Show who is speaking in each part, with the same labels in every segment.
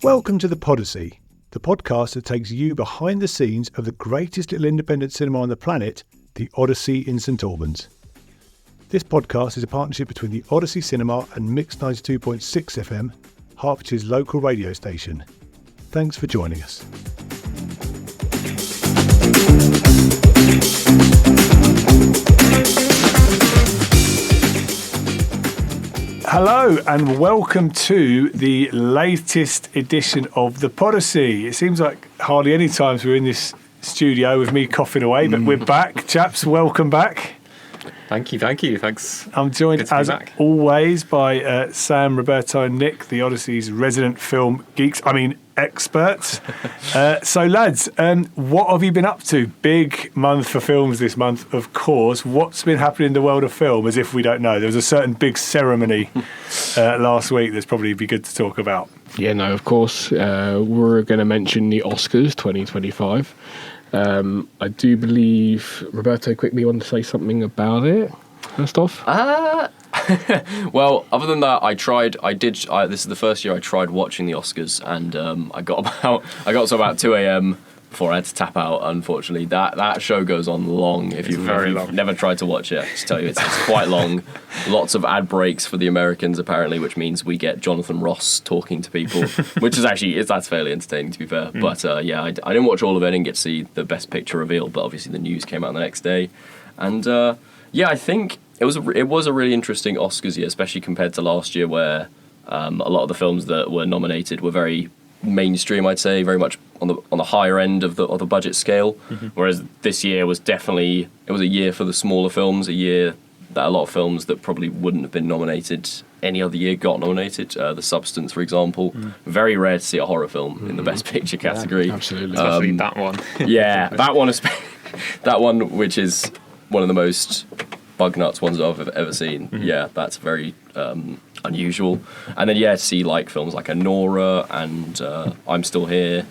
Speaker 1: Welcome to the Podyssey, the podcast that takes you behind the scenes of the greatest little independent cinema on the planet, the Odyssey in St Albans. This podcast is a partnership between the Odyssey Cinema and Mix 92.6 FM, Hertfordshire's local radio station. Thanks for joining us. Hello and welcome to the latest edition of the Podyssey. It seems like hardly any times we're in this studio with me coughing away, but we're back, chaps. Welcome back.
Speaker 2: Thank you. Thanks.
Speaker 1: I'm joined as always by Sam, Roberto and Nick, the Odyssey's resident film experts. So lads, what have you been up to? Big month for films this month, of course. What's been happening in the world of film, as if we don't know? There was a certain big ceremony last week that's probably be good to talk about.
Speaker 3: Yeah, no, of course. We're going to mention the Oscars 2025. I do believe Roberto quickly wanted to say something about it. First off,
Speaker 2: well, other than that, this is the first year I tried watching the Oscars, and I got to about 2 a.m. before I had to tap out. Unfortunately, that show goes on long. If you've never tried to watch it, I just tell you it's quite long. Lots of ad breaks for the Americans apparently, which means we get Jonathan Ross talking to people, which is that's fairly entertaining to be fair. But I didn't watch all of it. I didn't get to see the Best Picture reveal, but obviously the news came out the next day, and I think it was a really interesting Oscars year, especially compared to last year, where a lot of the films that were nominated were very mainstream. I'd say very much on the higher end of the budget scale. Mm-hmm. Whereas this year was a year for the smaller films, a year that a lot of films that probably wouldn't have been nominated any other year got nominated. The Substance, for example, very rare to see a horror film in the Best Picture category.
Speaker 3: Yeah, absolutely,
Speaker 4: especially that one.
Speaker 2: Yeah, that one, which is one of the most bug nuts ones I've ever seen. Mm-hmm. Yeah, that's very unusual. And then to see like films like Anora and I'm Still Here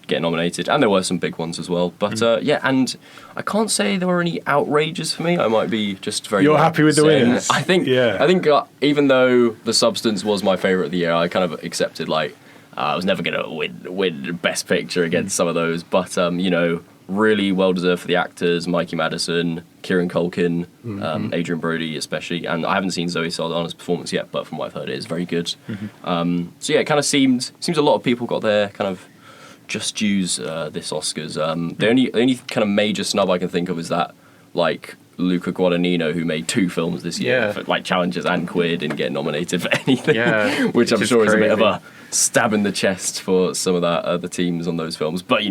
Speaker 2: get nominated, and there were some big ones as well. But and I can't say there were any outrages for me. I might be just very.
Speaker 1: You're happy with the winners?
Speaker 2: I think even though The Substance was my favourite of the year, I kind of accepted I was never going to win Best Picture against some of those, but really well deserved for the actors: Mikey Madison, Kieran Culkin, Adrian Brody especially, and I haven't seen Zoe Saldana's performance yet, but from what I've heard, it is very good. Mm-hmm. It kind of seems a lot of people got their kind of just dues this Oscars. The only kind of major snub I can think of is that Luca Guadagnino, who made 2 films this year, for Challengers and Queer, didn't get nominated for anything, which I'm sure is a bit of a stab in the chest for some of the teams on those films. But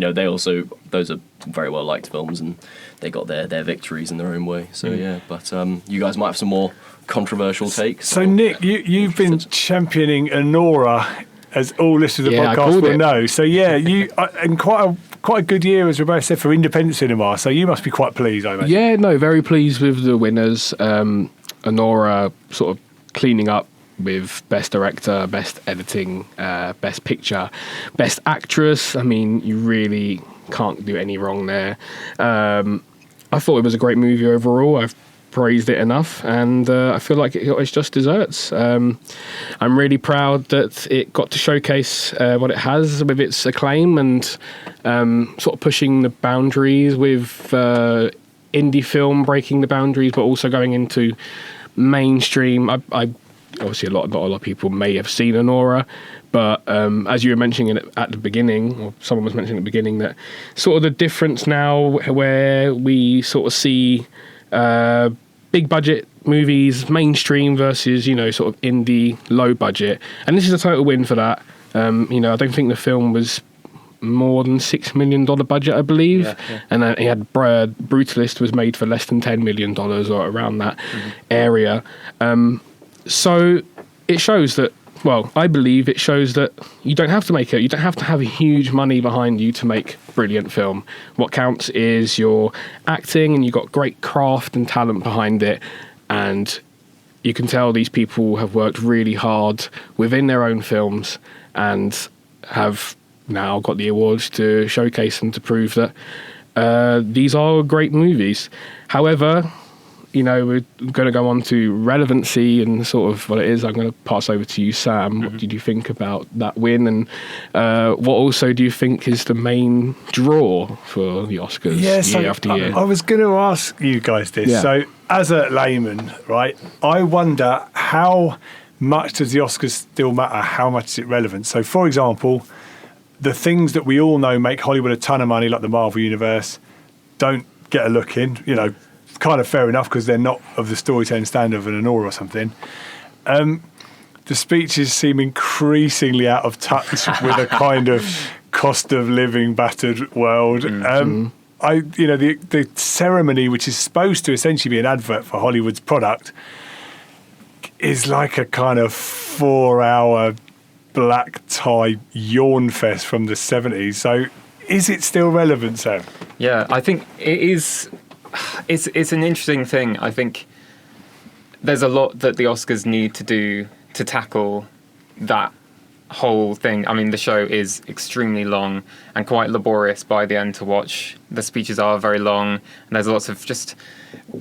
Speaker 2: those are very well liked films, and they got their victories in their own way. So but you guys might have some more controversial takes.
Speaker 1: So Nick, you've been championing Anora, as all listeners of the podcast will know. So you and quite a good year, as Roberto said, for independent cinema. So you must be quite pleased, I imagine.
Speaker 3: Yeah, no, very pleased with the winners. Anora sort of cleaning up with Best Director, Best Editing, Best Picture, Best Actress. I mean, you really can't do any wrong there. I thought it was a great movie overall. I've praised it enough, and I feel like it got its just desserts. I'm really proud that it got to showcase what it has with its acclaim, and sort of pushing the boundaries with indie film, breaking the boundaries, but also going into mainstream. I obviously not a lot of people may have seen Anora, but as you were mentioning at the beginning, or someone was mentioning at the beginning, that sort of the difference now where we sort of see big budget movies, mainstream versus, sort of indie, low budget. And this is a total win for that. I don't think the film was more than $6 million budget, I believe. Yeah. And he had Brutalist was made for less than $10 million or around that area. So it shows that, I believe it shows that you don't have to make it. You don't have to have huge money behind you to make brilliant film. What counts is your acting, and you've got great craft and talent behind it. And you can tell these people have worked really hard within their own films and have now got the awards to showcase and to prove that these are great movies. However, we're going to go on to relevancy and sort of what it is. I'm going to pass over to you, Sam. What did you think about that win? And what also do you think is the main draw for the Oscars year after year?
Speaker 1: I was going to ask you guys this.
Speaker 3: Yeah.
Speaker 1: So as a layman, right, I wonder how much does the Oscars still matter? How much is it relevant? So, for example, the things that we all know make Hollywood a ton of money, like the Marvel Universe, don't get a look in, kind of fair enough because they're not of the storytelling standard of an Honora or something. The speeches seem increasingly out of touch with a kind of cost of living battered world. The ceremony, which is supposed to essentially be an advert for Hollywood's product, is like a kind of 4-hour black tie yawn fest from the 70s. So is it still relevant, Sam?
Speaker 4: Yeah, I think it is. It's an interesting thing. I think there's a lot that the Oscars need to do to tackle that whole thing. I mean, the show is extremely long and quite laborious by the end to watch. The speeches are very long, and there's lots of just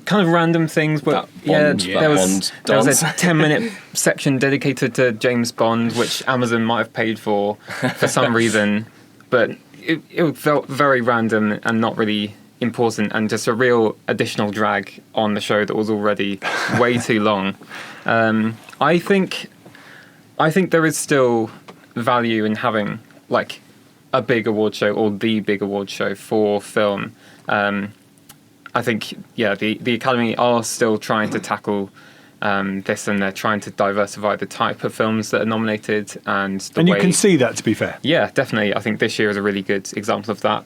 Speaker 4: kind of random things. But there was a 10-minute section dedicated to James Bond, which Amazon might have paid for some reason, but it felt very random and not really important, and just a real additional drag on the show that was already way too long. I think there is still value in having like a big award show or the big award show for film. I think the Academy are still trying to tackle this, and they're trying to diversify the type of films that are nominated and
Speaker 1: you can see that, to be fair.
Speaker 4: Yeah, definitely. I think this year is a really good example of that.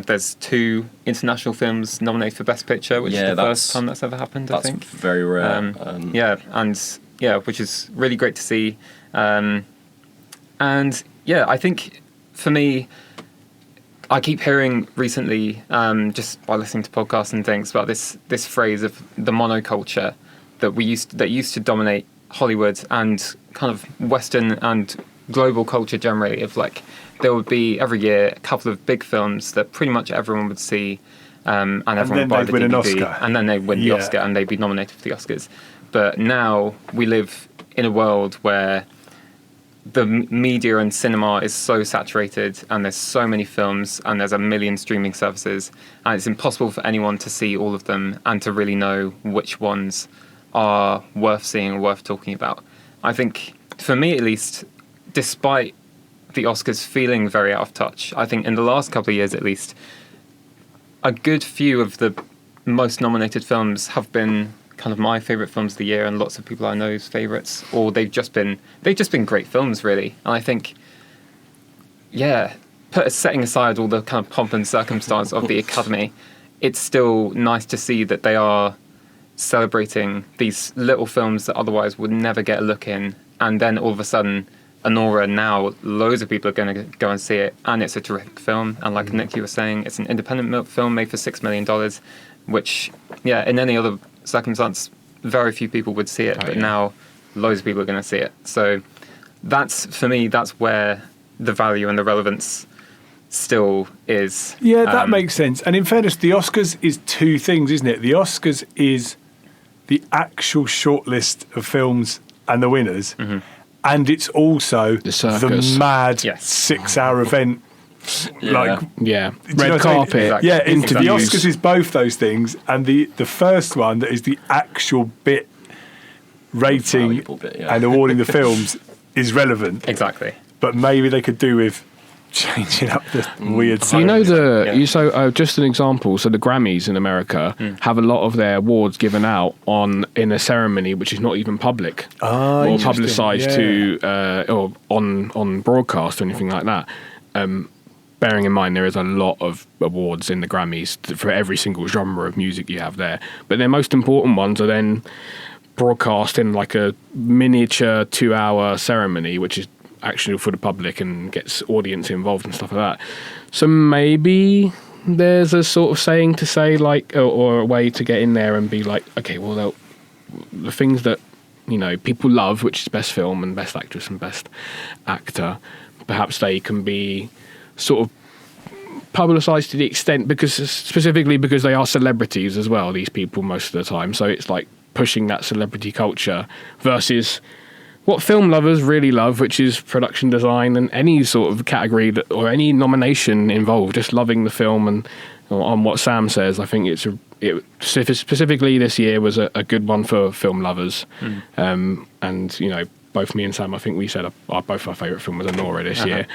Speaker 4: There's 2 international films nominated for Best Picture, which is the first time that's ever happened, I think.
Speaker 2: That's very rare.
Speaker 4: Which is really great to see. I think for me, I keep hearing recently, just by listening to podcasts and things, about this phrase of the monoculture that used to dominate Hollywood and kind of Western and global culture generally. Of like, there would be every year a couple of big films that pretty much everyone would see, and everyone would buy the DVD, and then they win the Oscar and they'd be nominated for the Oscars. But now we live in a world where the media and cinema is so saturated, and there's so many films, and there's a million streaming services, and it's impossible for anyone to see all of them and to really know which ones are worth seeing or worth talking about. I think, for me at least, despite the Oscars feeling very out of touch, I think in the last couple of years at least, a good few of the most nominated films have been kind of my favourite films of the year, and lots of people I know's favourites, or they've just been great films, really. And I think, setting aside all the kind of pomp and circumstance of the Academy, it's still nice to see that they are celebrating these little films that otherwise would never get a look in, and then all of a sudden, Honora, now loads of people are going to go and see it, and it's a terrific film. And like Nick, you were saying, it's an independent film made for $6 million, which, in any other circumstance, very few people would see it, but now loads of people are going to see it. So for me, that's where the value and the relevance still is.
Speaker 1: Yeah, that makes sense. And in fairness, the Oscars is 2 things, isn't it? The Oscars is the actual shortlist of films and the winners, and it's also the mad 6-hour event.
Speaker 3: Red carpet.
Speaker 1: Exactly. Yeah, the Oscars is both those things, and the first one that is the actual bit rating and awarding the films is relevant.
Speaker 4: Exactly.
Speaker 1: But maybe they could do with changing up the weird stuff.
Speaker 3: Just an example, so the Grammys in America have a lot of their awards given out in a ceremony which is not even public or publicised or on broadcast or anything like that. Bearing in mind there is a lot of awards in the Grammys for every single genre of music you have there, but their most important ones are then broadcast in like a miniature 2-hour ceremony, which is actually for the public and gets audience involved and stuff like that. So maybe there's a sort of saying to say, like, or a way to get in there and be like, okay, well, the things that people love, which is best film and best actress and best actor, perhaps they can be sort of publicised to the extent specifically because they are celebrities as well, these people most of the time. So it's like pushing that celebrity culture versus what film lovers really love, which is production design and any sort of category or any nomination involved, just loving the film. And on what Sam says, I think specifically this year was a good one for film lovers. And, you know, both me and Sam, I think we said both our favourite film was Anora this year.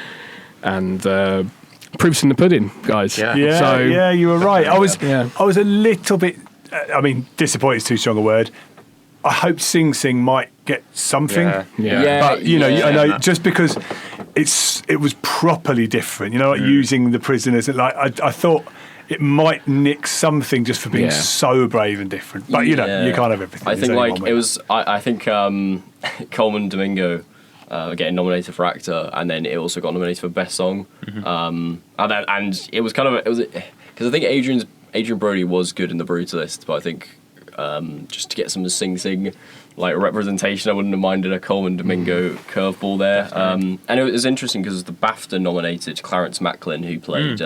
Speaker 3: And proof's in the pudding, guys.
Speaker 1: Yeah, you were right. I was a little bit, disappointed is too strong a word. I hope Sing Sing might get something. But, I know just because it was properly different, like using the prisoners. Like I thought it might nick something just for being so brave and different. But, you can't have everything.
Speaker 2: I think Coleman Domingo getting nominated for actor, and then it also got nominated for best song. And it was because I think Adrian Brody was good in The Brutalist, but I think just to get some Sing Sing like representation, I wouldn't have minded a Coleman Domingo curveball there. And it was interesting because the BAFTA nominated Clarence Macklin, who played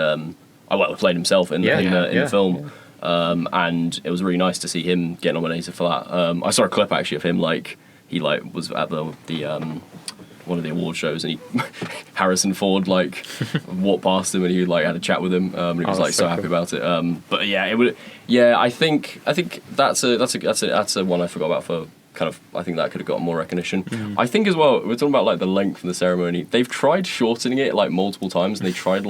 Speaker 2: played himself in the film. And it was really nice to see him get nominated for that. I saw a clip actually of him he was at the one of the award shows, and Harrison Ford walked past him, and he had a chat with him, and he was so happy about it. But yeah, it would. Yeah, I think that's a one I forgot about for kind of. I think that could have gotten more recognition. I think as well, we're talking about the length of the ceremony. They've tried shortening it multiple times, and they tried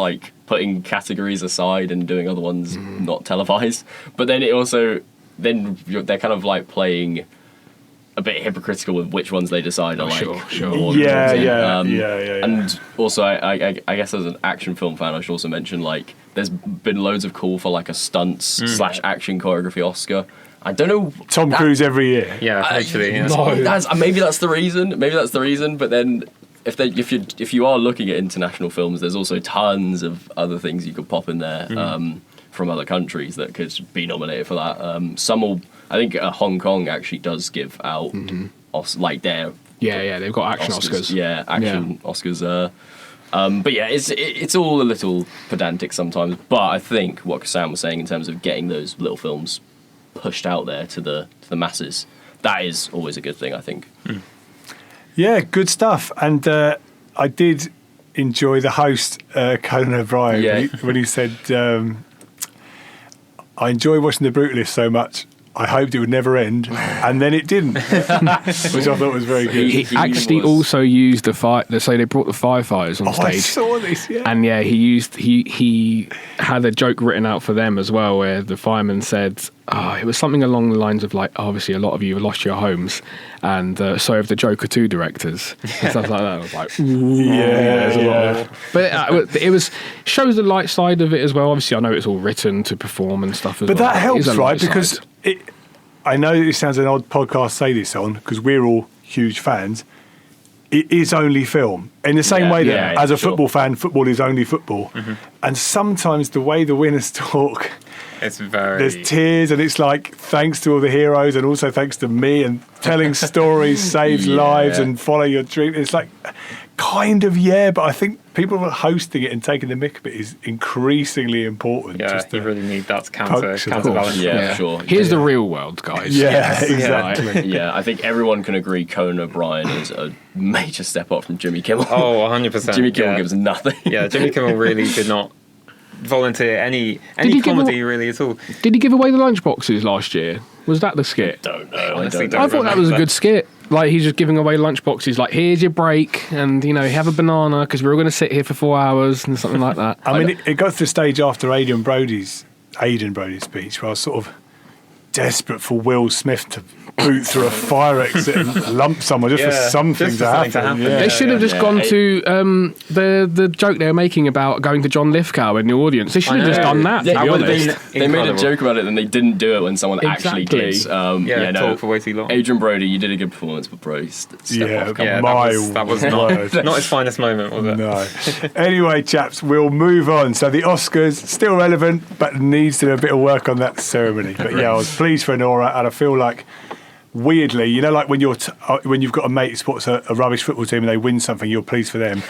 Speaker 2: putting categories aside and doing other ones not televised. But then they're kind of playing a bit hypocritical with which ones they decide are
Speaker 3: sure.
Speaker 2: And also, I guess as an action film fan, I should also mention there's been loads of call for a stunts / action choreography Oscar. I don't know.
Speaker 1: Tom Cruise every year.
Speaker 4: Yeah, actually.
Speaker 2: Maybe that's the reason. But then if you are looking at international films, there's also tons of other things you could pop in there from other countries that could be nominated for that. Some will. I think Hong Kong actually does give out their
Speaker 3: they've got action Oscars.
Speaker 2: Oscars. But yeah, it's all a little pedantic sometimes. But I think what Sam was saying in terms of getting those little films pushed out there to the masses, that is always a good thing, I think.
Speaker 1: Yeah, good stuff. And I did enjoy the host, Conan O'Brien, when he said, I enjoy watching The Brutalist so much, I hoped it would never end, and then it didn't, which I thought was very good.
Speaker 3: He actually also used the fire. So they brought the firefighters on stage.
Speaker 1: I saw this,
Speaker 3: and he had a joke written out for them as well, where the fireman said, it was something along the lines of obviously a lot of you have lost your homes, and so have the Joker 2 directors and stuff like that. I was like, ooh, But it shows the light side of it as well. Obviously, I know it's all written to perform and stuff as well.
Speaker 1: But that helps, right? Because I know it sounds an odd podcast to say this on, because we're all huge fans. It is only film. In the same way that as a football fan, football is only football. And sometimes the way the winners talk, there's tears, and it's thanks to all the heroes, and also thanks to me, and telling stories saves lives, and follow your dream. It's but I think people hosting it and taking the mick of it is increasingly important.
Speaker 4: Yeah, you really need that counterbalance.
Speaker 2: Yeah, for sure.
Speaker 3: Here's the real world, guys.
Speaker 1: Yeah, exactly.
Speaker 2: I think everyone can agree Conan O'Brien is a major step up from Jimmy Kimmel.
Speaker 4: Oh, 100%.
Speaker 2: Jimmy Kimmel gives nothing.
Speaker 4: Yeah, Jimmy Kimmel really did not volunteer any comedy really at all.
Speaker 3: Did he give away the lunchboxes last year? Was that the skit?
Speaker 2: Don't know.
Speaker 4: I
Speaker 3: thought that was a good skit. He's just giving away lunchboxes. Here's your break, and have a banana because we're all going to sit here for 4 hours and something like that.
Speaker 1: I mean, it got to the stage after Aidan Brody's speech where I was sort of desperate for Will Smith to boot through a fire exit and lump someone just for something to happen. Yeah.
Speaker 3: They should have just gone to the joke they were making about going to John Lithgow in the audience. They should have just done that.
Speaker 2: Yeah, they made a joke about it and they didn't do it when someone actually did.
Speaker 4: Talk for way too long.
Speaker 2: Adrian Brody, you did a good performance, but bro, step off.
Speaker 4: That was not his finest moment, was it?
Speaker 1: No. Anyway, chaps, we'll move on. So the Oscars, still relevant, but needs to do a bit of work on that ceremony. But I was pleased for Nora, and I feel like weirdly, you know, like when when you've got a mate who supports a rubbish football team and they win something, you're pleased for them.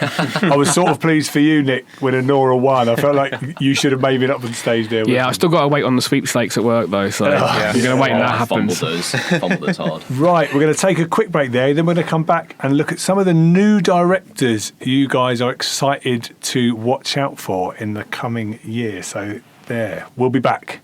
Speaker 1: I was sort of pleased for you, Nick, when Anora won. I felt like you should have maybe been up on stage there.
Speaker 3: Yeah, I've still got to wait on the sweepstakes at work though, so you're going to wait until that happens.
Speaker 2: Fumbled those hard.
Speaker 1: Right, we're going to take a quick break there. Then we're going to come back and look at some of the new directors you guys are excited to watch out for in the coming year. So there, we'll be back.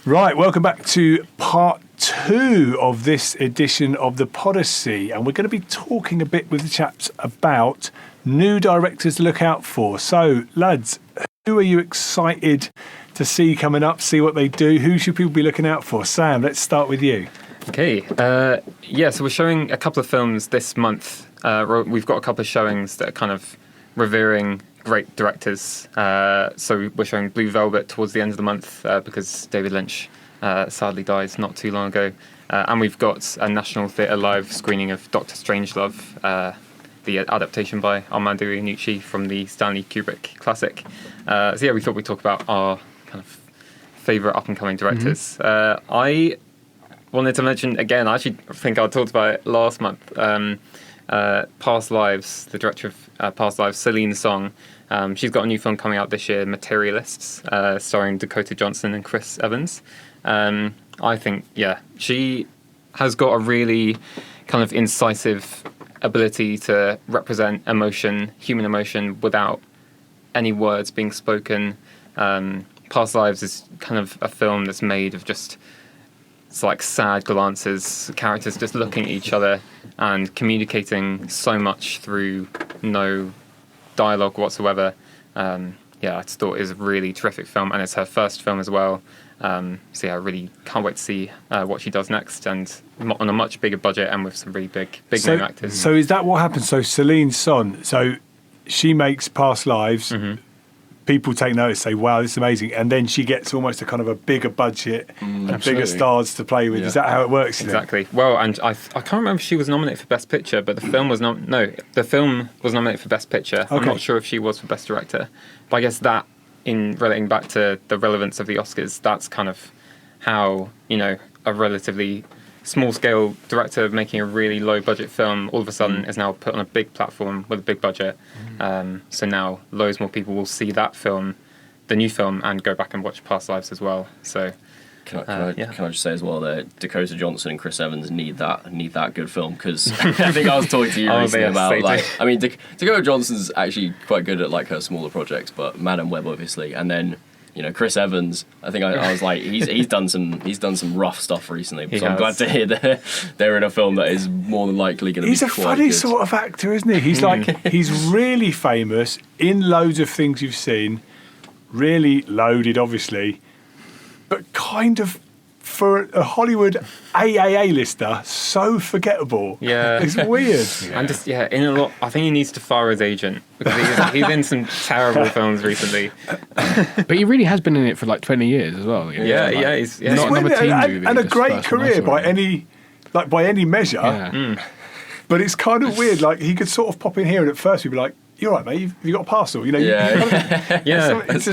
Speaker 1: Right, welcome back to part 2 of this edition of the Podyssey, and we're going to be talking a bit with the chaps about new directors to look out for. So, lads, who are you excited to see coming up, see what they do? Who should people be looking out for? Sam, let's start with you.
Speaker 4: Okay, so we're showing a couple of films this month. We've got a couple of showings that are kind of revering great directors. So we're showing Blue Velvet towards the end of the month because David Lynch sadly died not too long ago. And we've got a National Theatre Live screening of Dr. Strangelove, the adaptation by Armando Iannucci from the Stanley Kubrick classic. So yeah, we thought we'd talk about our kind of favourite up-and-coming directors. I wanted to mention, again, I actually think I talked about it last month, Past Lives, the director of Past Lives, Celine Song. She's got a new film coming out this year, Materialists, starring Dakota Johnson and Chris Evans. I think, yeah, she has got a really kind of incisive ability to represent emotion, human emotion, without any words being spoken. Past Lives is kind of a film that's made of just, it's like sad glances, characters just looking at each other and communicating so much through no dialogue whatsoever. I just thought it was a really terrific film, and it's her first film as well. So yeah, I really can't wait to see what she does next, and on a much bigger budget and with some really big name actors.
Speaker 1: So is that what happens? So Celine Son, so she makes Past Lives. Mm-hmm. People take notice, say, wow, this is amazing. And then she gets almost a kind of a bigger budget and bigger stars to play with. Yeah. Is that how it works?
Speaker 4: Exactly. Well, and I can't remember if she was nominated for Best Picture, but the film was the film was nominated for Best Picture. Okay. I'm not sure if she was for Best Director. But I guess that, in relating back to the relevance of the Oscars, that's kind of how, a relatively small-scale director making a really low-budget film all of a sudden is now put on a big platform with a big budget. So now loads more people will see that film, the new film, and go back and watch Past Lives as well. So
Speaker 2: can I just say as well that Dakota Johnson and Chris Evans need that good film, because I think I was talking to you recently about Dakota Johnson's actually quite good at like her smaller projects, but Madam Web obviously, and then Chris Evans, I think I was like, he's done some rough stuff recently. So I'm glad to hear that they're in a film that is more than likely going to be quite good. He's a funny
Speaker 1: sort of actor, isn't he? He's he's really famous in loads of things you've seen, really loaded, obviously, but kind of, for a Hollywood AAA lister, so forgettable.
Speaker 4: Yeah.
Speaker 1: It's weird.
Speaker 4: And just, in a lot, I think he needs to fire his agent, because he's in some terrible films recently.
Speaker 3: But he really has been in it for like 20 years as well.
Speaker 4: He's
Speaker 3: not another teen movie.
Speaker 1: And a great career by any measure. Yeah. But it's kind of weird. Like, he could sort of pop in here, and at first we'd be like, "You're right, mate. You've got a parcel."
Speaker 2: That's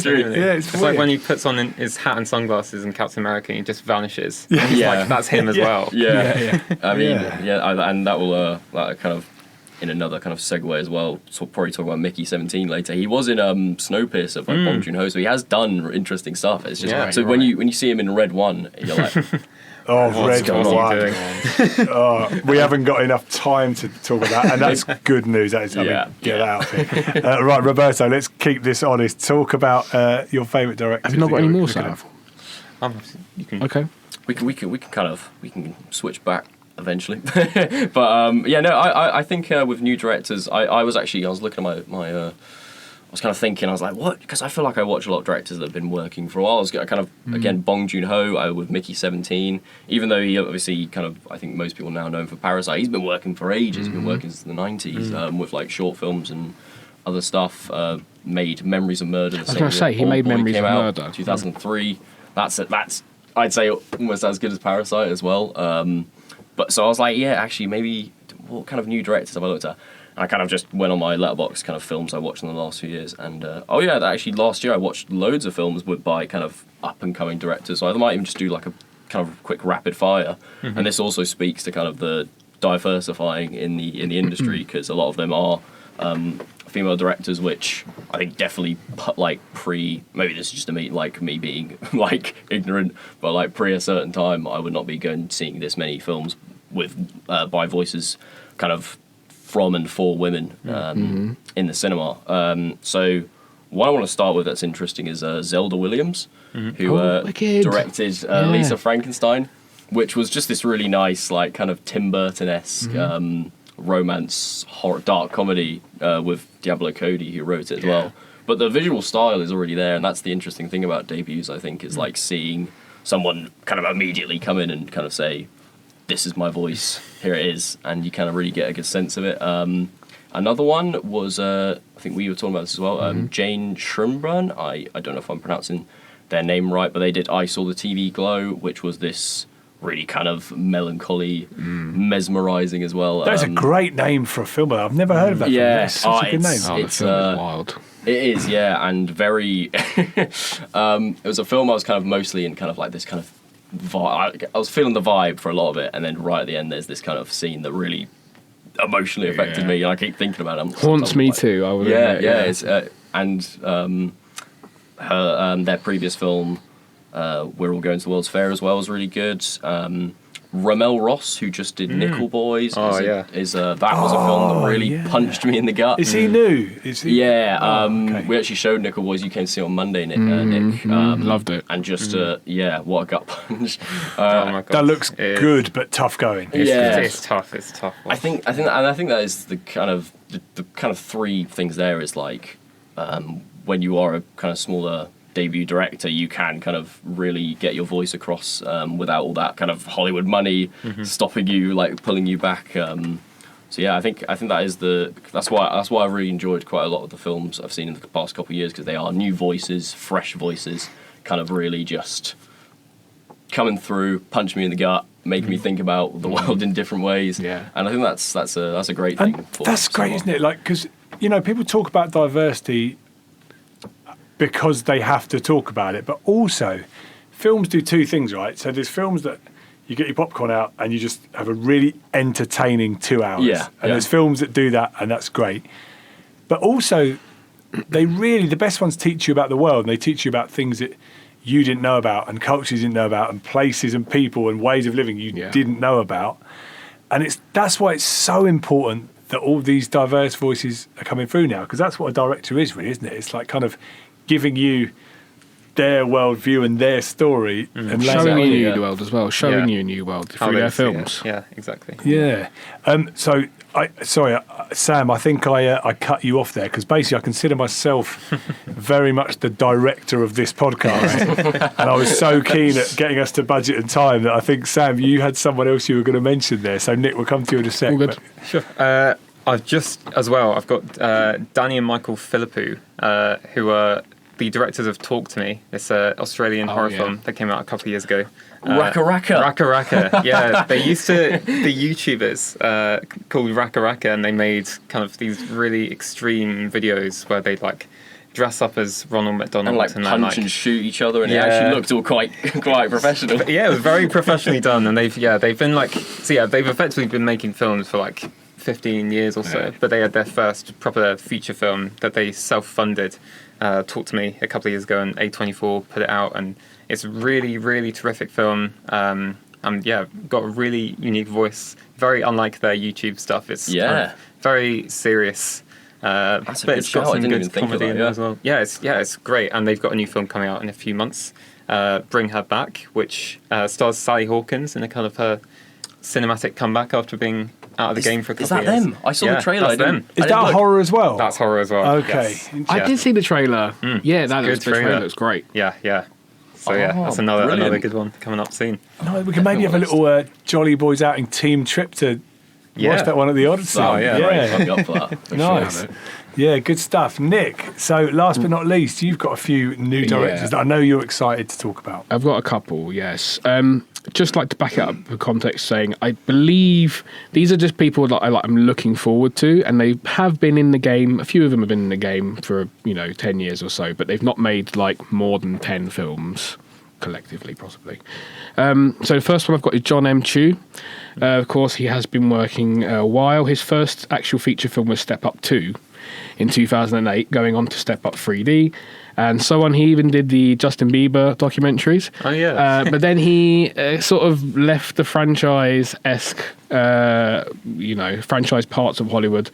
Speaker 2: true.
Speaker 1: Yeah, it's
Speaker 4: like when he puts on his hat and sunglasses in Captain America, and he just vanishes. Like, that's him as well.
Speaker 2: Yeah. I mean, and that will that kind of, in another kind of segue as well. So we'll probably talk about Mickey 17 later. He was in Snowpiercer by Bong Joon-ho, so he has done interesting stuff. It's just when you see him in Red 1, you're like.
Speaker 1: Red One. We haven't got enough time to talk about that, and that's good news. That is, get out there. Right, Roberto, let's keep this honest. Talk about your favourite directors.
Speaker 3: Have you not got any more, Sam?
Speaker 4: Okay.
Speaker 2: We can switch back eventually, but I think with new directors, I was looking at my I was kind of thinking, I was like, what? Because I feel like I watch a lot of directors that have been working for a while. I was kind of, again, Bong Joon-ho with Mickey 17, even though he obviously kind of, I think most people now know him for Parasite, he's been working for ages, he's been working since the 90s with like short films and other stuff, made Memories of Murder.
Speaker 3: I was going to say, he made Memories of Murder.
Speaker 2: 2003. That's I'd say, almost as good as Parasite as well. But so I was like, actually, maybe what kind of new directors have I looked at? And I kind of just went on my letterbox kind of films I watched in the last few years. And, actually last year I watched loads of films by kind of up-and-coming directors. So I might even just do like a kind of quick rapid fire. Mm-hmm. And this also speaks to kind of the diversifying in the industry, because a lot of them are female directors, which I think definitely maybe this is just me being like ignorant, but like pre a certain time I would not be seeing this many films with by voices kind of from and for women in the cinema. So what I want to start with that's interesting is Zelda Williams, who directed Lisa Frankenstein, which was just this really nice, like, kind of Tim Burton-esque romance, horror, dark comedy with Diablo Cody, who wrote it as well. But the visual style is already there, and that's the interesting thing about debuts, I think, is like seeing someone kind of immediately come in and kind of say, this is my voice, here it is, and you kind of really get a good sense of it. Another one was, I think we were talking about this as well, Jane Schrimbrun. I don't know if I'm pronouncing their name right, but they did I Saw the TV Glow, which was this really kind of melancholy, mesmerising as well.
Speaker 1: That's a great name for a film. I've never heard of that.
Speaker 2: Yeah,
Speaker 1: That's such a good name.
Speaker 3: The film is wild.
Speaker 2: It is, yeah, and very... it was a film I was kind of mostly in kind of like this kind of vibe. I was feeling the vibe for a lot of it, and then right at the end there's this kind of scene that really emotionally affected me, and I keep thinking about it.
Speaker 3: Haunts me too, I would admit.
Speaker 2: It's, and their previous film, We're All Going to the World's Fair as well, was really good. Ramel Ross, who just did Nickel Boys, that was a film that really punched me in the gut.
Speaker 1: Is he new?
Speaker 2: Yeah, we actually showed Nickel Boys. You came to see on Monday, Nick.
Speaker 3: Loved it.
Speaker 2: And just, what a gut punch.
Speaker 4: Oh my God.
Speaker 1: That looks good, but tough going.
Speaker 4: It's tough.
Speaker 2: I think that is the kind of three things there is like, when you are a kind of smaller debut director, you can kind of really get your voice across without all that kind of Hollywood money stopping you, like pulling you back. So yeah, I think that's why I've really enjoyed quite a lot of the films I've seen in the past couple of years, because they are new voices, fresh voices, kind of really just coming through, punch me in the gut, making me think about the world in different ways. Yeah, and I think that's a great thing.
Speaker 1: And that's great, isn't it? Like, because people talk about diversity because they have to talk about it, but also films do two things, right? So there's films that you get your popcorn out and you just have a really entertaining 2 hours. And there's films that do that, and that's great. But also, the best ones teach you about the world, and they teach you about things that you didn't know about, and cultures you didn't know about, and places and people and ways of living you didn't know about. And that's why it's so important that all these diverse voices are coming through now, because that's what a director is, really, isn't it? It's like kind of giving you their worldview and their story, and
Speaker 3: showing you a new world as well, showing you a new world through their films.
Speaker 4: Yeah, exactly.
Speaker 1: Yeah. So, Sam, I think I cut you off there, because basically I consider myself very much the director of this podcast, and I was so keen at getting us to budget and time that I think, Sam, you had someone else you were going to mention there. So, Nick, we'll come to you in a sec.
Speaker 3: All good.
Speaker 4: Sure. I've got Danny and Michael Philippou, who are the directors of Talk to Me, this Australian horror film that came out a couple of years ago.
Speaker 2: Raka Raka.
Speaker 4: Yeah, they used to be YouTubers called Raka Raka, and they made kind of these really extreme videos where they'd like dress up as Ronald McDonald
Speaker 2: and punch and shoot each other, and it actually looked all quite professional.
Speaker 4: But yeah, it was very professionally done, and they've effectively been making films for like 15 years or so, but they had their first proper feature film that they self-funded, Talk to Me, a couple of years ago, and A24 put it out, and it's a really, really terrific film. Got a really unique voice, very unlike their YouTube stuff. It's kind of very serious,
Speaker 2: that's a
Speaker 4: but
Speaker 2: good
Speaker 4: it's got
Speaker 2: show.
Speaker 4: some good comedy in there as well. It's great, and they've got a new film coming out in a few months, Bring Her Back, which stars Sally Hawkins in a kind of her cinematic comeback after being out of the game for a couple of years.
Speaker 2: Is that them? I saw the trailer.
Speaker 4: That's them.
Speaker 1: Is that horror as well?
Speaker 4: That's horror as well.
Speaker 1: Okay.
Speaker 4: Yes.
Speaker 3: I did see the trailer. Yeah, the trailer looks great.
Speaker 4: Yeah. So that's another good one coming up soon.
Speaker 1: No, we can maybe have a little Jolly Boys outing team trip to Watched that one at the Odyssey.
Speaker 2: Oh, yeah. Right, I'll be up for that. For
Speaker 1: Nice.
Speaker 2: Sure.
Speaker 1: Yeah, good stuff. Nick, so last but not least, you've got a few new directors that I know you're excited to talk about.
Speaker 3: I've got a couple, yes. Just like to back it up for context, saying I believe these are just people that I'm looking forward to, and they have been in the game. A few of them have been in the game for 10 years or so, but they've not made like more than 10 films collectively, possibly. So the first one I've got is John M. Chu. Of course, he has been working a while. His first actual feature film was Step Up 2 in 2008, going on to Step Up 3D. And so on. He even did the Justin Bieber documentaries.
Speaker 4: Oh, yeah.
Speaker 3: But then he sort of left the franchise-esque, franchise parts of Hollywood,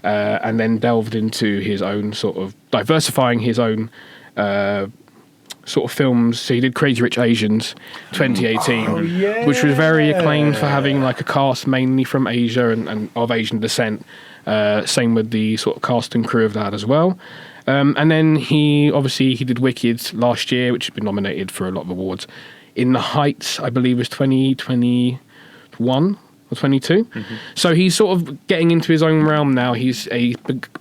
Speaker 3: and then delved into his own sort of diversifying his own sort of films. So he did Crazy Rich Asians 2018, which was very acclaimed for having like a cast mainly from Asia and of Asian descent. Same with the sort of cast and crew of that as well. And then he did Wicked last year, which has been nominated for a lot of awards. In the Heights, I believe, was 2021 or 22. Mm-hmm. So he's sort of getting into his own realm now. He's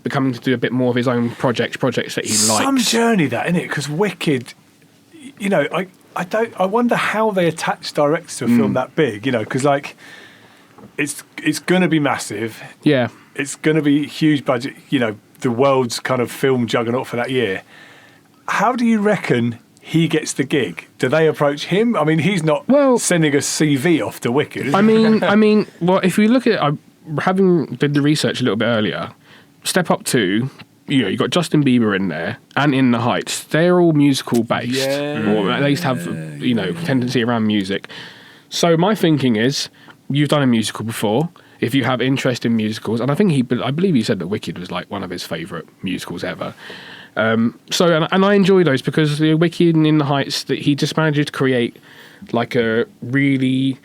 Speaker 3: becoming to do a bit more of his own projects that he likes.
Speaker 1: Some journey, that, isn't it? Because Wicked, I wonder how they attach directors to a film that big. Because like it's going to be massive.
Speaker 3: Yeah,
Speaker 1: it's going to be huge budget. The world's kind of film juggernaut for that year. How do you reckon he gets the gig? Do they approach him? I mean, he's not sending a CV off to Wicked. Is
Speaker 3: he? Well, if we look at it, having did the research a little bit earlier, Step Up 2, you got Justin Bieber in there, and In the Heights. They're all musical based, or at least have tendency around music. So my thinking is, you've done a musical before. If you have interest in musicals, and I believe he said that Wicked was like one of his favourite musicals ever. And I enjoy those because the Wicked and In the Heights, that he just manages to create like a really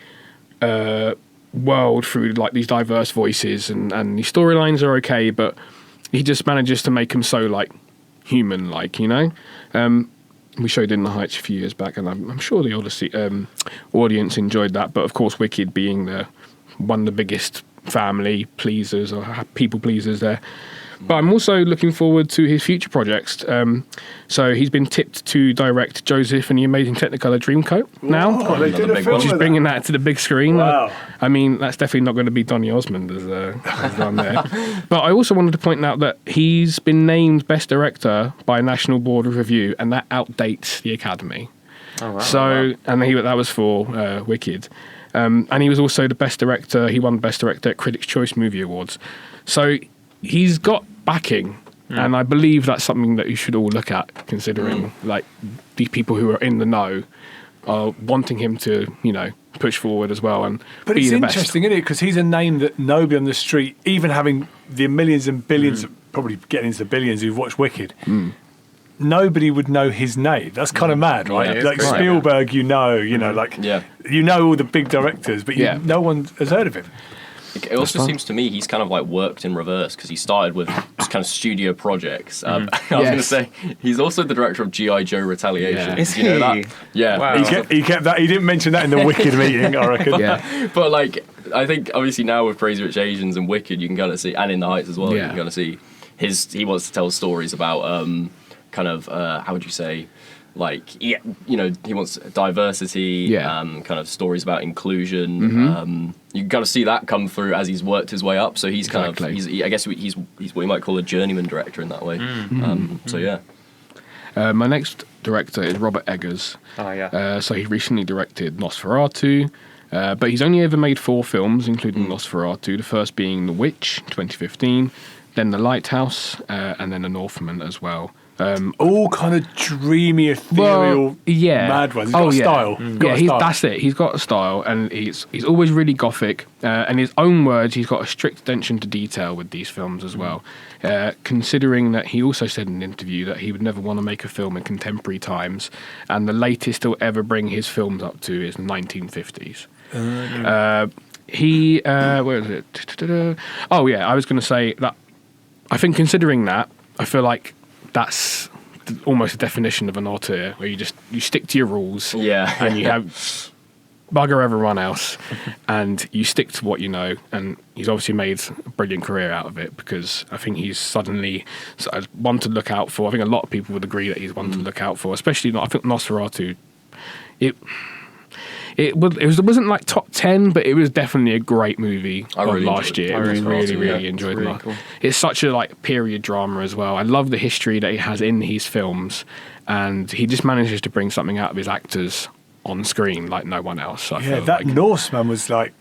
Speaker 3: world through like these diverse voices, and the storylines are okay, but he just manages to make them so like human, like we showed In the Heights a few years back, and I'm sure the Odyssey audience enjoyed that. But of course, Wicked being one of the biggest family pleasers or people pleasers there. But I'm also looking forward to his future projects. So he's been tipped to direct Joseph and the Amazing Technicolor Dreamcoat now, which is bringing that to the big screen.
Speaker 1: Wow.
Speaker 3: I mean, that's definitely not going to be Donny Osmond as done there. But I also wanted to point out that he's been named Best Director by National Board of Review, and that outdates the Academy.
Speaker 4: Oh, wow.
Speaker 3: So, and that was for Wicked. And he was also the Best Director. He won Best Director at Critics' Choice Movie Awards. So he's got backing, and I believe that's something that you should all look at, considering like these people who are in the know are wanting him to, push forward as well.
Speaker 1: But
Speaker 3: be
Speaker 1: it's
Speaker 3: the
Speaker 1: interesting, isn't it? Because he's a name that nobody on the street, even having the millions and billions, probably getting into the billions who've watched Wicked. Nobody would know his name. That's kind of mad, right?
Speaker 2: Yeah,
Speaker 1: like Spielberg, you know all the big directors, but no one has heard of him.
Speaker 2: It also seems to me he's kind of like worked in reverse, because he started with just kind of studio projects. I was going to say he's also the director of G.I. Joe Retaliation.
Speaker 4: Is
Speaker 2: you know
Speaker 4: he?
Speaker 2: that? Yeah.
Speaker 4: Wow.
Speaker 1: He kept that. He didn't mention that in the Wicked meeting, I reckon.
Speaker 2: But like, I think obviously now with Crazy Rich Asians and Wicked, you can kind of see, and In the Heights as well, you can kind of see he wants to tell stories about how would you say, like, he wants diversity, kind of stories about inclusion. You can kind of see that come through as he's worked his way up. So he's I guess he's what you might call a journeyman director in that way. So yeah.
Speaker 3: My next director is Robert Eggers.
Speaker 4: Oh yeah.
Speaker 3: So he recently directed Nosferatu, but he's only ever made 4 films, including Nosferatu. The first being The Witch, 2015, then The Lighthouse, and then The Northman as well.
Speaker 1: All kind of dreamy, ethereal, mad ones. He's got a style.
Speaker 3: That's it. He's got a style, and he's always really gothic. In his own words, he's got a strict attention to detail with these films as well. Considering that he also said in an interview that he would never want to make a film in contemporary times, and the latest he'll ever bring his films up to is 1950s. Where is it? Oh yeah, I was going to say that. I think considering that, I feel like that's almost a definition of an auteur, where you stick to your rules, and you have bugger everyone else, and you stick to what you know. And he's obviously made a brilliant career out of it, because I think he's suddenly one to look out for. I think a lot of people would agree that he's one to look out for, especially I think Nosferatu. It wasn't like top 10, but it was definitely a great movie last year. I really enjoyed it. Really cool. It's such a like period drama as well. I love the history that he has in his films, and he just manages to bring something out of his actors on screen like no one else. I feel
Speaker 1: that Norseman was like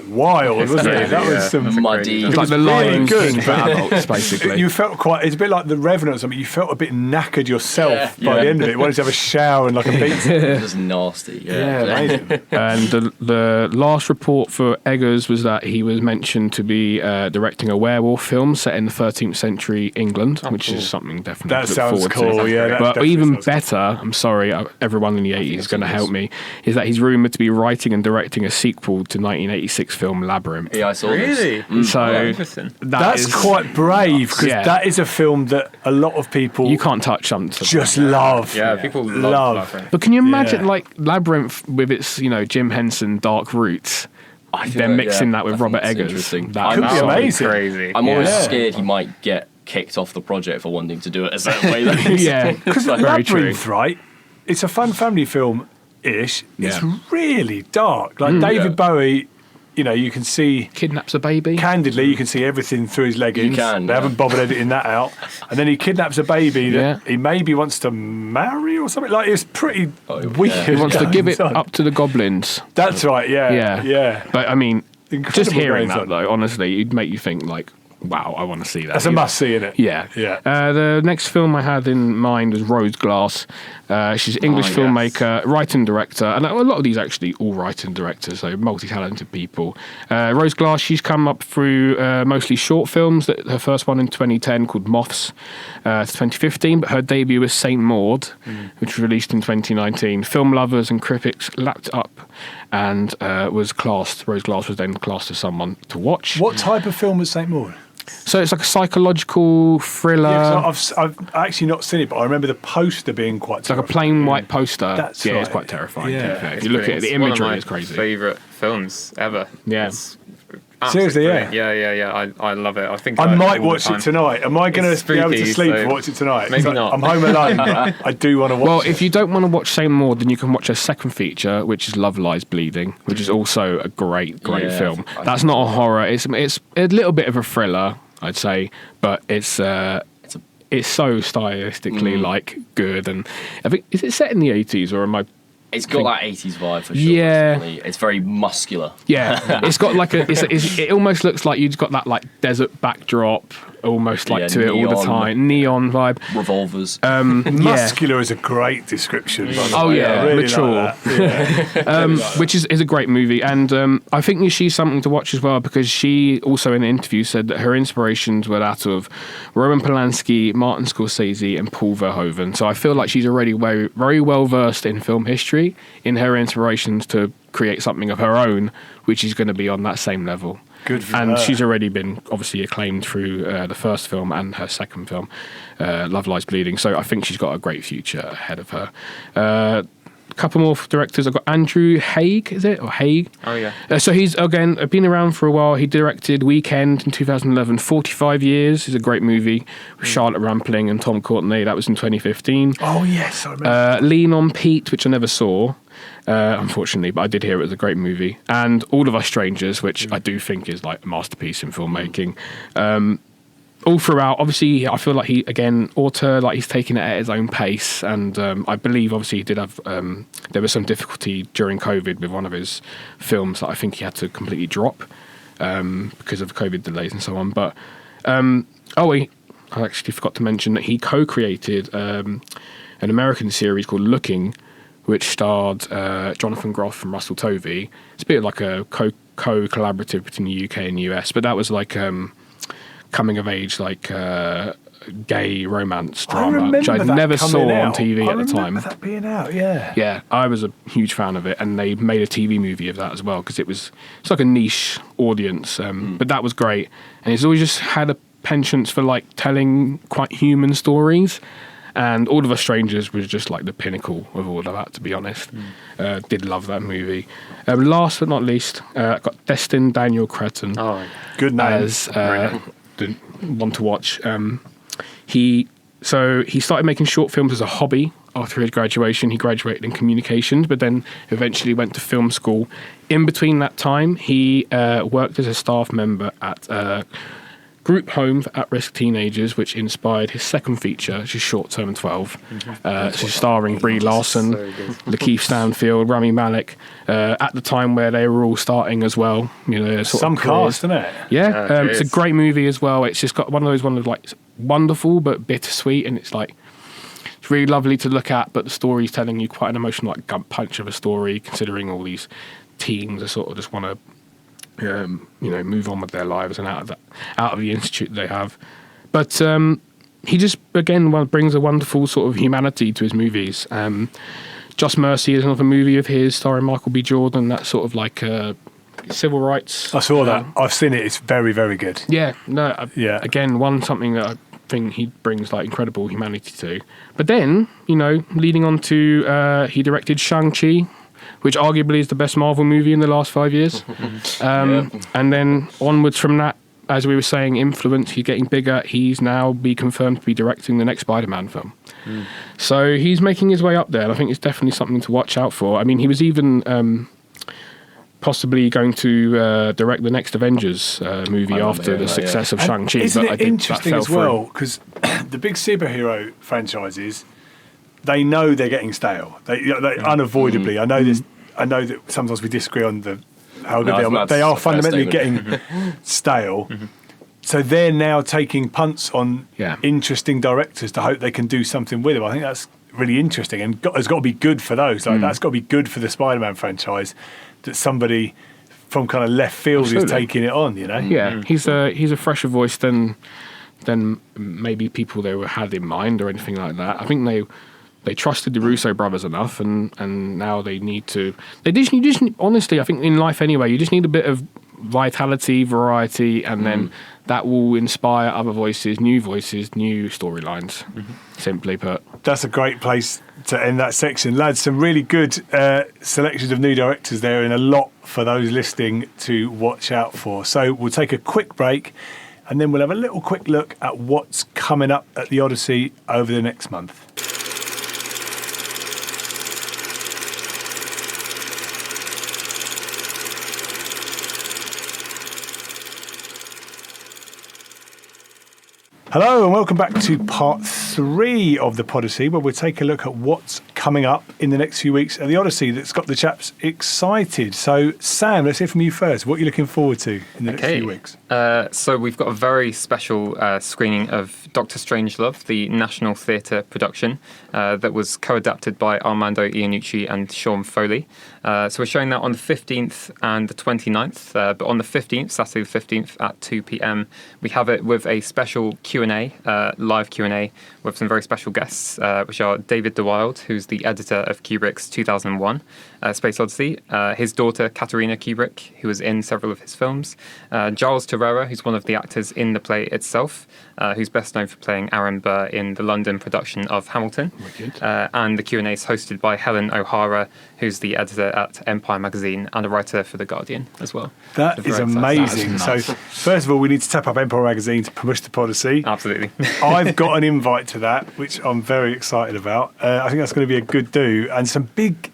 Speaker 1: wild, wasn't it? That was some
Speaker 2: muddy.
Speaker 3: It was like the Lion King for adults, basically.
Speaker 1: You felt it's a bit like The Revenant or something. You felt a bit knackered yourself by the end of it. You wanted to have a shower and like a pizza.
Speaker 2: It was nasty. Yeah,
Speaker 1: amazing.
Speaker 3: And the last report for Eggers was that he was mentioned to be directing a werewolf film set in the 13th century England, which is something definitely
Speaker 1: that
Speaker 3: to look
Speaker 1: sounds
Speaker 3: forward
Speaker 1: cool.
Speaker 3: to.
Speaker 1: Yeah,
Speaker 3: but even better, I'm sorry, everyone in the 80s is going to help me, is that he's rumoured to be writing and directing a sequel to 1986 film Labyrinth.
Speaker 2: Yeah, I saw
Speaker 4: Really?
Speaker 2: this.
Speaker 3: So
Speaker 4: Interesting.
Speaker 1: that's quite brave, because that is a film that a lot of people
Speaker 3: you can't touch something.
Speaker 1: just love.
Speaker 4: Yeah, people love Labyrinth.
Speaker 3: But can you imagine like Labyrinth with its Jim Henson dark roots? They're mixing that with Robert Eggers. That
Speaker 1: could be amazing.
Speaker 4: Crazy.
Speaker 2: I'm always scared he might get kicked off the project for wanting to do it a certain way.
Speaker 3: Yeah,
Speaker 1: Because Labyrinth, right? It's a fun family film-ish. It's really dark. Like David Bowie, you can see
Speaker 3: kidnaps a baby.
Speaker 1: Candidly, you can see everything through his leggings. They haven't bothered editing that out. And then he kidnaps a baby that he maybe wants to marry or something. Like, it's pretty weird.
Speaker 3: He wants to give it up to the goblins.
Speaker 1: That's right. Yeah.
Speaker 3: But I mean,
Speaker 1: Incredible
Speaker 3: just hearing that
Speaker 1: grandson.
Speaker 3: though, honestly, it'd make you think like, wow, I want to see that.
Speaker 1: That's a must-see, isn't it?
Speaker 3: Yeah. The next film I had in mind was Rose Glass. She's an English filmmaker, writer and director, and a lot of these actually all writer and directors, so multi-talented people. Rose Glass, she's come up through mostly short films. Her first one in 2010 called Moths to 2015, but her debut was St Maud, which was released in 2019. Film lovers and critics lapped up and was classed. Rose Glass was then classed as someone to watch.
Speaker 1: What type of film was St Maud?
Speaker 3: So it's like a psychological thriller.
Speaker 1: Yeah, I've actually not seen it, but I remember the poster being quite
Speaker 3: It's like a plain white poster.
Speaker 1: That's
Speaker 3: It's
Speaker 1: right.
Speaker 3: quite terrifying.
Speaker 1: Yeah.
Speaker 3: If you look at it, the imagery is crazy.
Speaker 4: Favourite films ever.
Speaker 3: Yeah.
Speaker 1: Seriously,
Speaker 4: Yeah. I love it. I think
Speaker 1: I
Speaker 4: about
Speaker 1: might
Speaker 4: all the
Speaker 1: watch
Speaker 4: time.
Speaker 1: it tonight. Am I going
Speaker 4: It's
Speaker 1: to be able to
Speaker 4: spooky,
Speaker 1: sleep
Speaker 4: so
Speaker 1: and watch it tonight?
Speaker 4: maybe
Speaker 1: It's like,
Speaker 4: not.
Speaker 1: I'm home alone, but I do want to watch
Speaker 3: Well,
Speaker 1: it.
Speaker 3: if you don't want to watch St Maud, then you can watch a second feature, which is Love Lies Bleeding, which is also a great film. That's not a horror. It's a little bit of a thriller, I'd say, but it's so stylistically like good. And I think, is it set in the 80s or am I?
Speaker 2: It's got that 80s vibe for sure.
Speaker 3: Yeah.
Speaker 2: Definitely. It's very muscular.
Speaker 3: Yeah, it's got like it almost looks like you've got that like desert backdrop almost like to it all the
Speaker 2: neon.
Speaker 3: time, neon vibe.
Speaker 2: Revolvers.
Speaker 1: Muscular is a great description. By the
Speaker 3: Oh
Speaker 1: way.
Speaker 3: yeah,
Speaker 1: I really
Speaker 3: mature.
Speaker 1: like that.
Speaker 3: Which is a great movie, and I think she's something to watch as well, because she also in an interview said that her inspirations were that of Roman Polanski, Martin Scorsese, and Paul Verhoeven. So I feel like she's already very, very well versed in film history in her inspirations to create something of her own, which is going to be on that same level.
Speaker 1: Good for
Speaker 3: And
Speaker 1: her.
Speaker 3: she's already been obviously acclaimed through the first film and her second film, Love Lies Bleeding. So I think she's got a great future ahead of her. A couple more directors. I've got Andrew Haig, is it? Or Haig?
Speaker 4: Oh, yeah.
Speaker 3: So he's, again, been around for a while. He directed Weekend in 2011, 45 Years. Is a great movie with Charlotte Rampling and Tom Courtenay. That was in 2015.
Speaker 1: Oh, yes, I remember.
Speaker 3: Lean on Pete, which I never saw, unfortunately, but I did hear it was a great movie. And All of Us Strangers, which I do think is like a masterpiece in filmmaking. All throughout, obviously, I feel like he, again, author, like he's taking it at his own pace. And I believe, obviously, he did have, there was some difficulty during COVID with one of his films that I think he had to completely drop because of COVID delays and so on. But, I actually forgot to mention that he co-created an American series called Looking, which starred Jonathan Groff from Russell Tovey. It's a bit like a co-collaborative between the UK and the US, but that was like coming of age, like gay romance drama, which I never saw on TV at the time.
Speaker 1: I remember that being out, yeah.
Speaker 3: Yeah, I was a huge fan of it, and they made a TV movie of that as well, because it's like a niche audience, but that was great. And he's always just had a penchant for like telling quite human stories. And All of Us Strangers was just like the pinnacle of all of that, to be honest. Did love that movie. Last but not least, got Destin Daniel Cretton
Speaker 1: Good name.
Speaker 3: as the one to watch. He started making short films as a hobby after his graduation. He graduated in communications, but then eventually went to film school. In between that time, he worked as a staff member at a group home for at-risk teenagers, which inspired his second feature, which is Short Term 12, starring Brie Larson, Lakeith Stanfield, Rami Malek, at the time where they were all starting as well.
Speaker 1: Some cast, isn't it?
Speaker 3: Yeah, it's a great movie as well. It's just got one of like wonderful but bittersweet, and it's really lovely to look at, but the story's telling you quite an emotional, like gut punch of a story, considering all these teens are sort of just want to move on with their lives and out of the institute they have. But he just, again, brings a wonderful sort of humanity to his movies. Just Mercy is another movie of his, starring Michael B. Jordan. That's sort of like civil rights.
Speaker 1: I saw that. I've seen it. It's very, very good.
Speaker 3: Yeah. Again, something that I think he brings like incredible humanity to. But then, leading on to, he directed Shang-Chi, which arguably is the best Marvel movie in the last 5 years. And then onwards from that, as we were saying, influence, he's getting bigger. He's now confirmed to be directing the next Spider-Man film. So he's making his way up there, and I think it's definitely something to watch out for. I mean, he was even possibly going to direct the next Avengers movie after the success of Shang-Chi.
Speaker 1: Isn't it interesting as well? Because the big superhero franchises, they know they're getting stale. They unavoidably. I know this. I know that sometimes we disagree on how good they are. But they are fundamentally getting stale. So they're now taking punts on interesting directors to hope they can do something with them. I think that's really interesting, and it's got to be good for those. That's got to be good for the Spider-Man franchise that somebody from kind of left field is taking it on.
Speaker 3: Yeah, he's a fresher voice than maybe people they had in mind or anything like that. I think they trusted the Russo brothers enough, and now they need to. They just honestly, I think in life anyway, you just need a bit of vitality, variety, and then that will inspire other voices, new storylines. Simply put,
Speaker 1: that's a great place to end that section, lads. Some really good selections of new directors there, and a lot for those listening to watch out for. So we'll take a quick break, and then we'll have a little quick look at what's coming up at the Odyssey over the next month. Hello and welcome back to part 3 of the Podyssey, where we'll take a look at what's coming up in the next few weeks at the Odyssey that's got the chaps excited. So Sam, let's hear from you first. What are you looking forward to in the next few weeks?
Speaker 4: So we've got a very special screening of Dr. Strangelove, the National Theatre production that was co-adapted by Armando Iannucci and Sean Foley. So we're showing that on the 15th and the 29th, but on the 15th, Saturday the 15th at 2 p.m, we have it with a special Q&A, live Q&A with some very special guests, which are David DeWilde, who's the editor of Kubrick's 2001 Space Odyssey, his daughter Katerina Kubrick, who was in several of his films, Giles Terrera, who's one of the actors in the play itself, who's best known for playing Aaron Burr in the London production of Hamilton, and the Q&A is hosted by Helen O'Hara, who's the editor at Empire magazine and a writer for The Guardian as well.
Speaker 1: That is amazing. So first of all, we need to tap up Empire magazine to promote the Podyssey.
Speaker 4: Absolutely.
Speaker 1: I've got an invite to that, which I'm very excited about. I think that's going to be a good do, and some big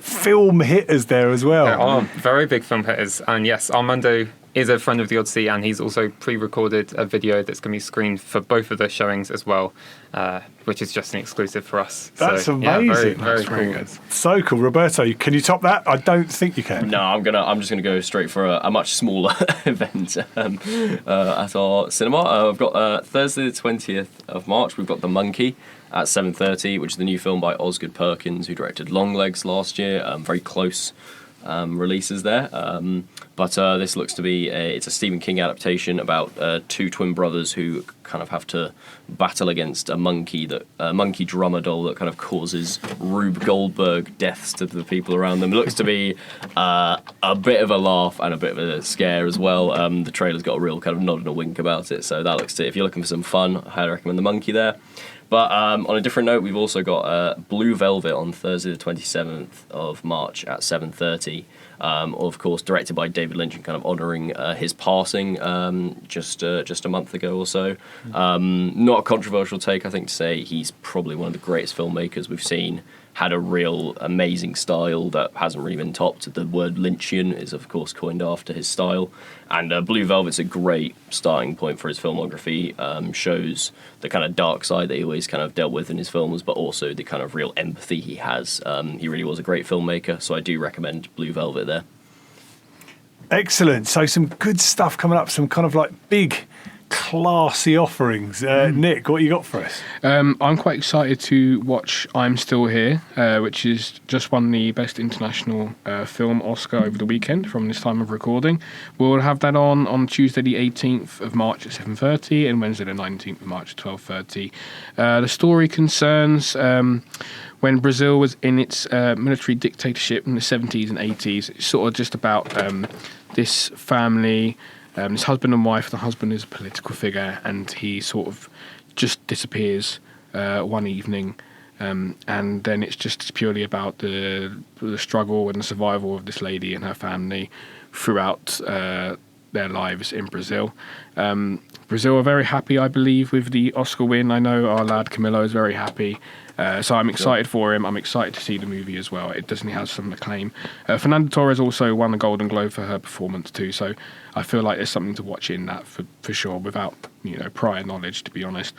Speaker 1: film hitters there as well.
Speaker 4: There are very big film hitters, and yes, Armando is a friend of the Odyssey, and he's also pre-recorded a video that's going to be screened for both of the showings as well, which is just an exclusive for us.
Speaker 1: That's amazing.
Speaker 4: Yeah, very
Speaker 1: cool.
Speaker 4: Good.
Speaker 1: So cool. Roberto, can you top that? I don't think you can.
Speaker 2: No, I'm just gonna go straight for a much smaller event at our cinema. I've got Thursday the 20th of March. We've got The Monkey at 7:30, which is the new film by Osgood Perkins, who directed Longlegs last year. Very close releases there. But this looks to be it's a Stephen King adaptation about two twin brothers who kind of have to battle against a monkey drummer doll that kind of causes Rube Goldberg deaths to the people around them. It looks to be a bit of a laugh and a bit of a scare as well. The trailer's got a real kind of nod and a wink about it, so that looks to, if you're looking for some fun, I highly recommend The Monkey there. But on a different note, we've also got Blue Velvet on Thursday the 27th of March at 7:30. Of course, directed by David Lynch and kind of honouring his passing just a month ago or so. Not a controversial take, I think, to say he's probably one of the greatest filmmakers we've seen. Had a real amazing style that hasn't really been topped. The word Lynchian is, of course, coined after his style. And Blue Velvet's a great starting point for his filmography. Shows the kind of dark side that he always kind of dealt with in his films, but also the kind of real empathy he has. He really was a great filmmaker, so I do recommend Blue Velvet there.
Speaker 1: Excellent. So some good stuff coming up, some kind of like big, classy offerings. Nick, what you got for us?
Speaker 3: I'm quite excited to watch I'm Still Here, which is just won the Best International Film Oscar over the weekend from this time of recording. We'll have that on Tuesday the 18th of March at 7:30 and Wednesday the 19th of March at 12:30. The story concerns when Brazil was in its military dictatorship in the 70s and 80s. It's sort of just about this family, this husband and wife. The husband is a political figure, and he sort of just disappears one evening, and then it's just purely about the struggle and the survival of this lady and her family throughout their lives in Brazil. Brazil are very happy, I believe, with the Oscar win. I know our lad Camilo is very happy. So I'm excited for him. I'm excited to see the movie as well. It definitely has some acclaim. Fernanda Torres also won a Golden Globe for her performance too, so I feel like there's something to watch in that for sure, without prior knowledge, to be honest.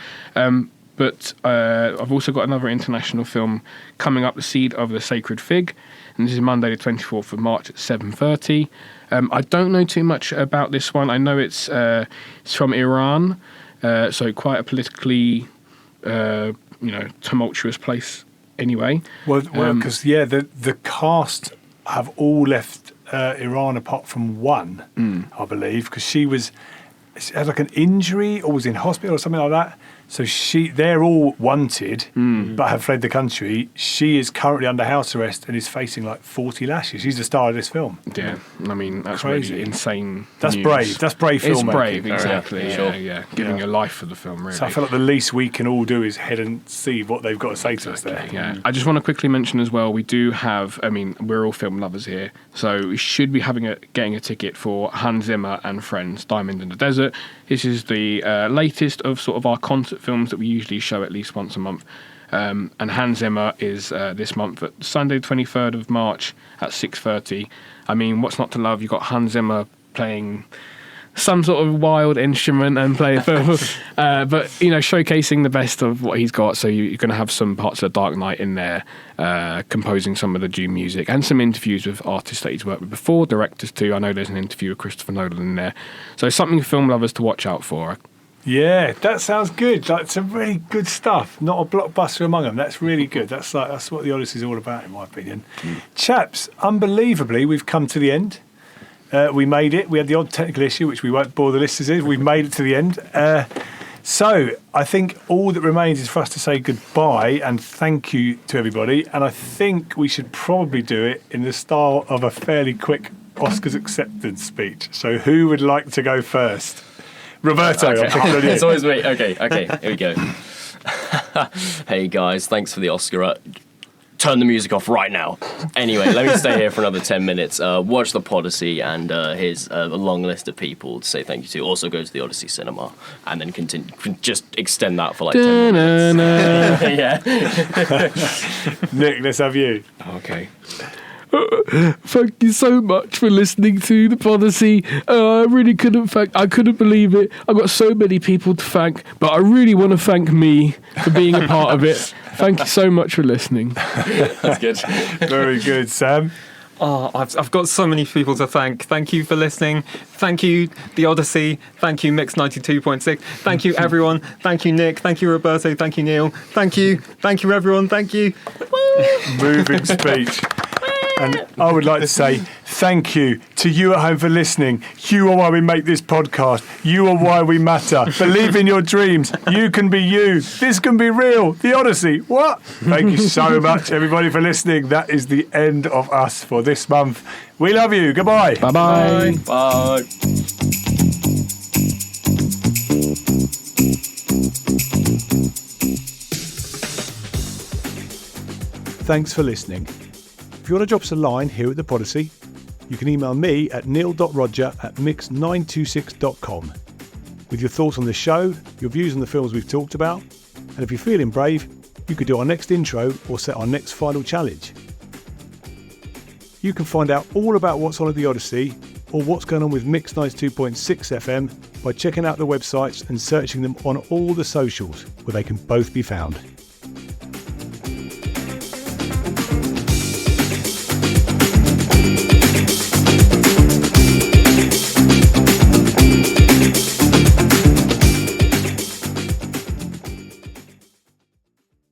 Speaker 3: But I've also got another international film coming up, The Seed of the Sacred Fig, and this is Monday the 24th of March at 7:30. I don't know too much about this one. I know it's from Iran, so quite a politically tumultuous place anyway.
Speaker 1: Well, because the cast have all left Iran apart from one, I believe, because she had like an injury or was in hospital or something like that. So they're all wanted, but have fled the country. She is currently under house arrest and is facing like 40 lashes. She's the star of this film.
Speaker 3: Yeah, I mean, that's
Speaker 1: crazy.
Speaker 3: Really insane.
Speaker 1: That's
Speaker 3: news.
Speaker 1: brave. That's brave filmmaking.
Speaker 3: It's brave, exactly.
Speaker 2: Sure.
Speaker 3: Giving your life for the film, really.
Speaker 1: So I feel like the least we can all do is head and see what they've got to say to us there.
Speaker 3: Yeah. I just want to quickly mention as well, we do have, we're all film lovers here, so we should be getting a ticket for Hans Zimmer and Friends, Diamond in the Desert. This is the latest of sort of our concert films that we usually show at least once a month. And Hans Zimmer is this month at Sunday, 23rd of March at 6:30. I mean, what's not to love? You've got Hans Zimmer playing some sort of wild instrument and playing but showcasing the best of what he's got. So you're going to have some parts of The Dark Knight in there, composing some of the Dune music, and some interviews with artists that he's worked with before, directors too. I know there's an interview with Christopher Nolan in there. So something for film lovers to watch out for.
Speaker 1: Yeah, that sounds good. Like, some really good stuff. Not a blockbuster among them. That's really good. That's what the Odyssey is all about, in my opinion. Chaps, unbelievably, we've come to the end. We made it. We had the odd technical issue, which we won't bore the listeners with. We've made it to the end. So I think all that remains is for us to say goodbye and thank you to everybody. And I think we should probably do it in the style of a fairly quick Oscars acceptance speech. So who would like to go first? Roberto,
Speaker 2: Okay.
Speaker 1: I'm picking on you.
Speaker 2: It's always me. Okay, here we go. Hey guys, thanks for the Oscar. Turn the music off right now. Anyway, let me stay here for another 10 minutes. Watch the Podyssey, and here's a long list of people to say thank you to. Also go to the Odyssey Cinema, and then continue. Just extend that for like 10 minutes. Yeah.
Speaker 1: Nick, let's have you.
Speaker 3: Okay. Thank you so much for listening to the Podyssey. I really I couldn't believe it. I've got so many people to thank, but I really want to thank me for being a part of it. Thank you so much for listening.
Speaker 2: That's good.
Speaker 1: Very good, Sam.
Speaker 4: Oh, I've got so many people to thank. Thank you for listening. Thank you, The Odyssey. Thank you, Mix 92.6. Thank you, everyone. Thank you, Nick. Thank you, Roberto. Thank you, Neil. Thank you. Thank you, everyone. Thank you.
Speaker 1: Moving speech. And I would like to say thank you to you at home for listening. You are why we make this podcast. You are why we matter. Believe in your dreams. You can be you. This can be real. The Odyssey. What? Thank you so much, everybody, for listening. That is the end of us for this month. We love you. Goodbye.
Speaker 3: Bye-bye.
Speaker 2: Bye.
Speaker 1: thanks for listening. If you want to drop us a line here at the Podyssey, you can email me at neil.rodger@mix926.com with your thoughts on the show, your views on the films we've talked about, and if you're feeling brave, you could do our next intro or set our next final challenge. You can find out all about what's on at the Odyssey or what's going on with Mix 92.6 FM by checking out the websites and searching them on all the socials where they can both be found.